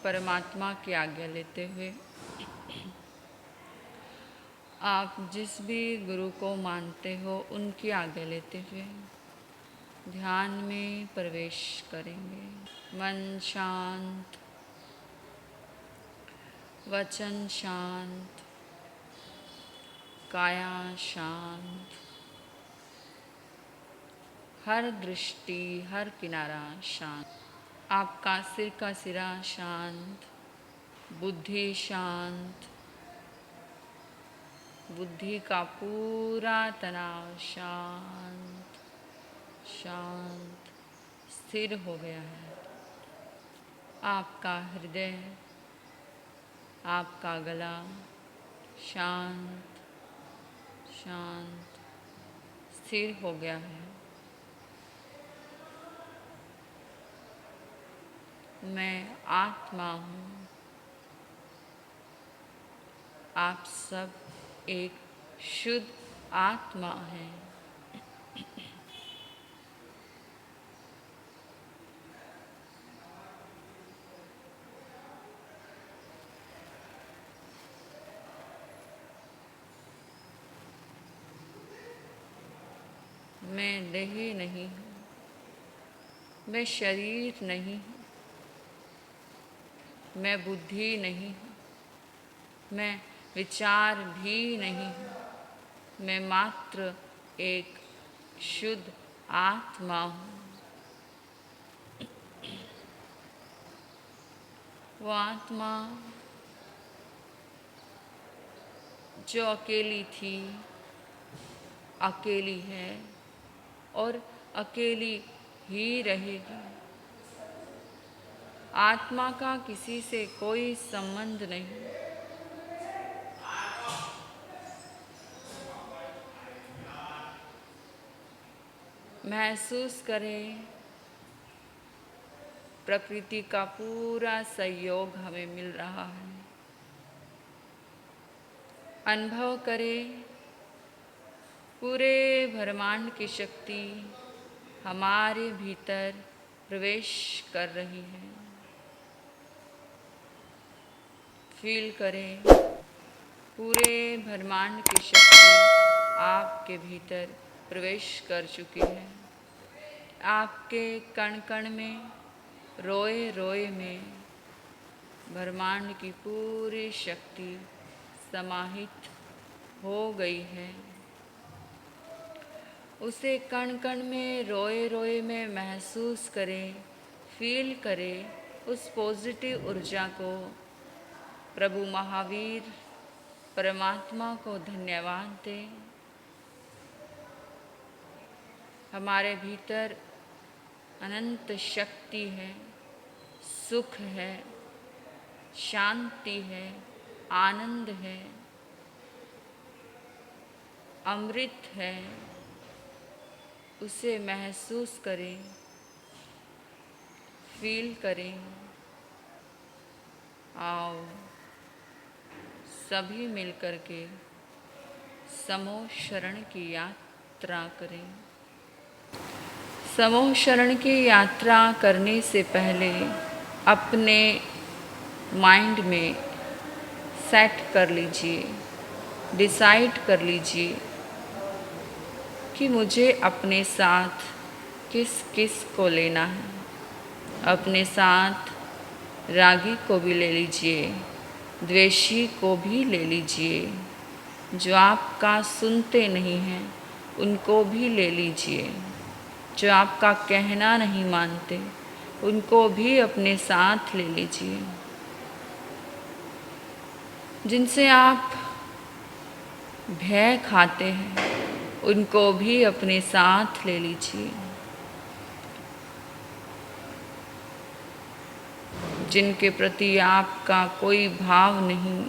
परमात्मा की आज्ञा लेते हुए आप जिस भी गुरु को मानते हो उनकी आज्ञा लेते हुए ध्यान में प्रवेश करेंगे। मन शांत, वचन शांत, काया शांत, हर दृष्टि हर किनारा शांत। आपका सिर का सिरा शांत, बुद्धि शांत, बुद्धि का पूरा तनाव शांत शांत स्थिर हो गया है। आपका हृदय, आपका गला शांत शांत स्थिर हो गया है। मैं आत्मा हूँ। आप सब एक शुद्ध आत्मा हैं। मैं देह नहीं हूँ, मैं शरीर नहीं हूँ, मैं बुद्धि नहीं हूँ, मैं विचार भी नहीं हूँ। मैं मात्र एक शुद्ध आत्मा हूँ। वो आत्मा जो अकेली थी, अकेली है और अकेली ही रहेगी। आत्मा का किसी से कोई संबंध नहीं। महसूस करें, प्रकृति का पूरा सहयोग हमें मिल रहा है। अनुभव करें, पूरे ब्रह्मांड की शक्ति हमारे भीतर प्रवेश कर रही है। फील करें, पूरे ब्रह्मांड की शक्ति आपके भीतर प्रवेश कर चुकी है। आपके कण कण में, रोए रोए में ब्रह्मांड की पूरी शक्ति समाहित हो गई है। उसे कण कण में, रोए रोए में महसूस करें, फील करें उस पॉजिटिव ऊर्जा को। प्रभु महावीर परमात्मा को धन्यवाद दें। हमारे भीतर अनंत शक्ति है, सुख है, शांति है, आनंद है, अमृत है। उसे महसूस करें, फील करें। आओ सभी मिलकर के समूह शरण की यात्रा करें। समूह शरण की यात्रा करने से पहले अपने माइंड में सेट कर लीजिए, डिसाइड कर लीजिए कि मुझे अपने साथ किस किस को लेना है। अपने साथ रागी को भी ले लीजिए, द्वेषी को भी ले लीजिए, जो आपका सुनते नहीं हैं उनको भी ले लीजिए, जो आपका कहना नहीं मानते उनको भी अपने साथ ले लीजिए, जिनसे आप भय खाते हैं उनको भी अपने साथ ले लीजिए, जिनके प्रति आपका कोई भाव नहीं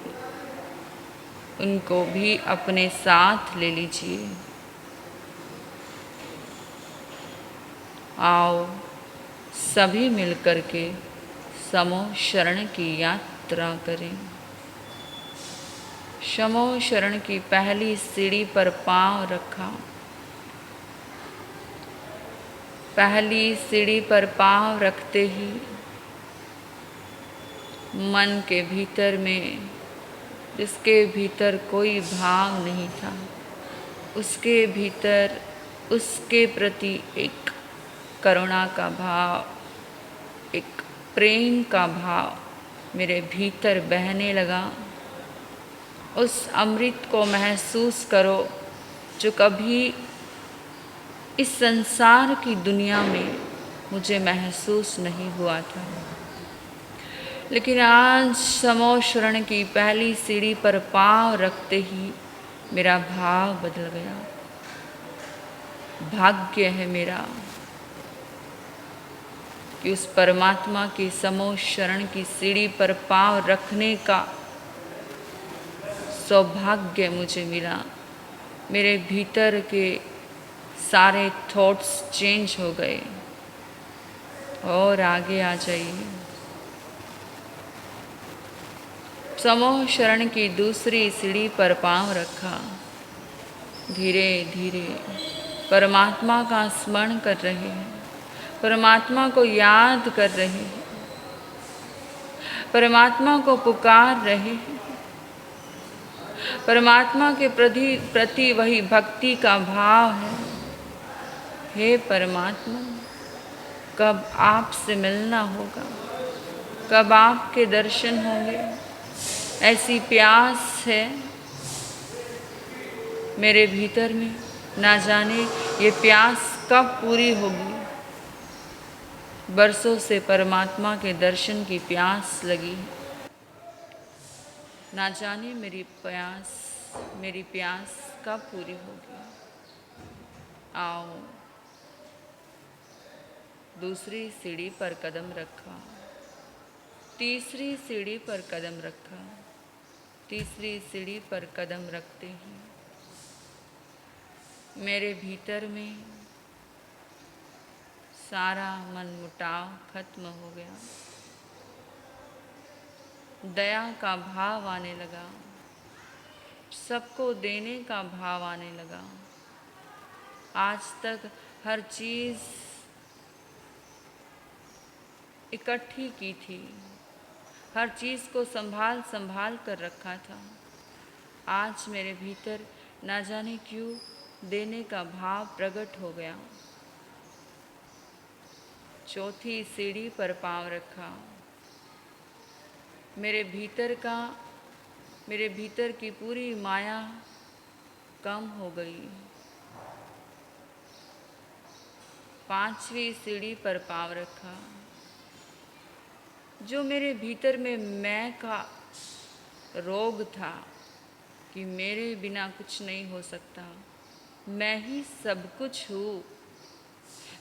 उनको भी अपने साथ ले लीजिए। आओ सभी मिलकर के समूह शरण की यात्रा करें। समूह शरण की पहली सीढ़ी पर पांव रखा। पहली सीढ़ी पर पांव रखते ही मन के भीतर में, जिसके भीतर कोई भाव नहीं था, उसके भीतर उसके प्रति एक करुणा का भाव, एक प्रेम का भाव मेरे भीतर बहने लगा। उस अमृत को महसूस करो जो कभी इस संसार की दुनिया में मुझे महसूस नहीं हुआ था। लेकिन आज समो शरण की पहली सीढ़ी पर पांव रखते ही मेरा भाव बदल गया। भाग्य है मेरा कि उस परमात्मा की समो शरण की सीढ़ी पर पांव रखने का सौभाग्य मुझे मिला। मेरे भीतर के सारे थॉट्स चेंज हो गए। और आगे आ जाइए। समो शरण की दूसरी सीढ़ी पर पांव रखा। धीरे धीरे परमात्मा का स्मरण कर रहे हैं, परमात्मा को याद कर रहे हैं, परमात्मा को पुकार रहे हैं। परमात्मा के प्रति वही भक्ति का भाव है। हे परमात्मा, कब आपसे मिलना होगा, कब आपके दर्शन होंगे, ऐसी प्यास है मेरे भीतर में। ना जाने ये प्यास कब पूरी होगी। बरसों से परमात्मा के दर्शन की प्यास लगी। ना जाने मेरी प्यास कब पूरी होगी। आओ, दूसरी सीढ़ी पर कदम रखा, तीसरी सीढ़ी पर कदम रखा। तीसरी सीढ़ी पर कदम रखते ही मेरे भीतर में सारा मनमुटाव खत्म हो गया। दया का भाव आने लगा, सबको देने का भाव आने लगा। आज तक हर चीज़ इकट्ठी की थी, हर चीज़ को संभाल संभाल कर रखा था। आज मेरे भीतर ना जाने क्यों देने का भाव प्रकट हो गया। चौथी सीढ़ी पर पांव रखा। मेरे भीतर की पूरी माया कम हो गई। पांचवी सीढ़ी पर पांव रखा। जो मेरे भीतर में मैं का रोग था कि मेरे बिना कुछ नहीं हो सकता, मैं ही सब कुछ हूँ,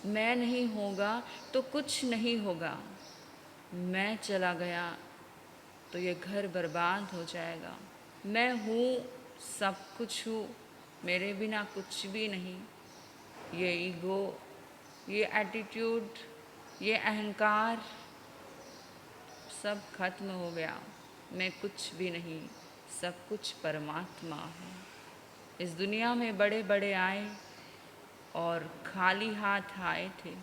मैं नहीं होगा तो कुछ नहीं होगा, मैं चला गया तो ये घर बर्बाद हो जाएगा, मैं हूँ, सब कुछ हूँ, मेरे बिना कुछ भी नहीं। ये ईगो, ये एटीट्यूड, ये अहंकार सब खत्म हो गया। मैं कुछ भी नहीं, सब कुछ परमात्मा है। इस दुनिया में बड़े बड़े आए और खाली हाथ आए थे,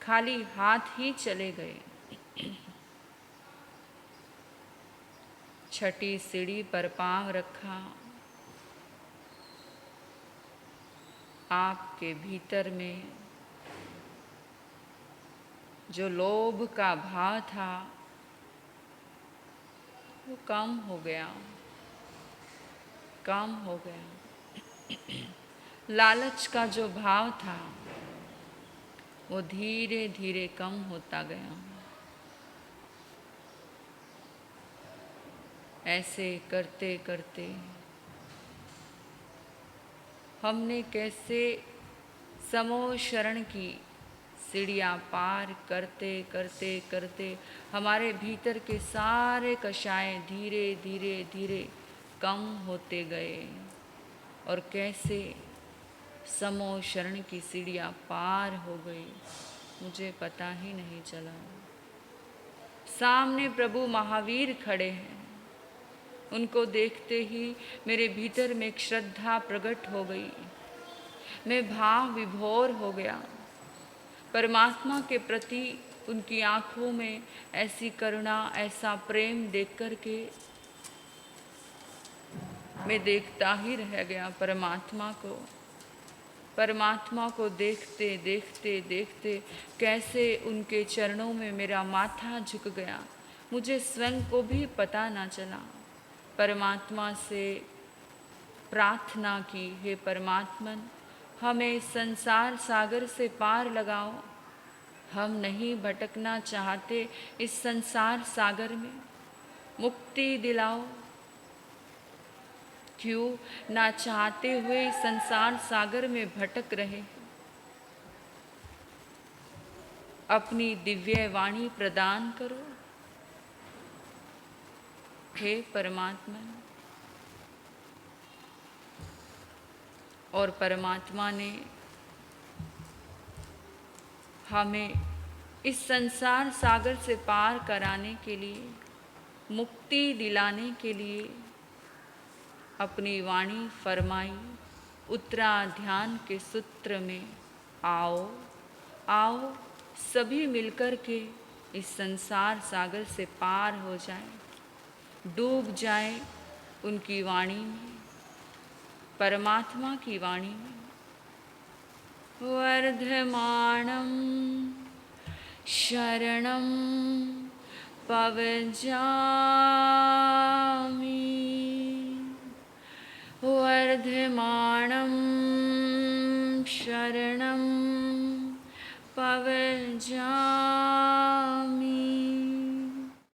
खाली हाथ ही चले गए। छठी सीढ़ी पर पांव रखा। आपके भीतर में जो लोभ का भाव था वो कम हो गया, कम हो गया। लालच का जो भाव था वो धीरे धीरे कम होता गया। ऐसे करते करते हमने कैसे समो शरण की सीढ़ियाँ पार करते करते करते हमारे भीतर के सारे कषाय धीरे धीरे धीरे कम होते गए, और कैसे समो शरण की सीढ़ियाँ पार हो गई मुझे पता ही नहीं चला। सामने प्रभु महावीर खड़े हैं। उनको देखते ही मेरे भीतर में एक श्रद्धा प्रकट हो गई। मैं भाव विभोर हो गया। परमात्मा के प्रति उनकी आँखों में ऐसी करुणा, ऐसा प्रेम देख कर के मैं देखता ही रह गया परमात्मा को। परमात्मा को देखते देखते देखते कैसे उनके चरणों में मेरा माथा झुक गया, मुझे स्वयं को भी पता ना चला। परमात्मा से प्रार्थना की, हे परमात्मन, हमें संसार सागर से पार लगाओ। हम नहीं भटकना चाहते इस संसार सागर में, मुक्ति दिलाओ। क्यों ना चाहते हुए संसार सागर में भटक रहे। अपनी दिव्य वाणी प्रदान करो, हे परमात्मा। और परमात्मा ने हमें इस संसार सागर से पार कराने के लिए, मुक्ति दिलाने के लिए अपनी वाणी फरमाई। उत्तराध्यान के सूत्र में आओ आओ सभी मिलकर के इस संसार सागर से पार हो जाए, डूब जाए उनकी वाणी में, परमात्मा की वाणी में। वर्धमानं शरणं पवजामि, वर्धमानं शरणं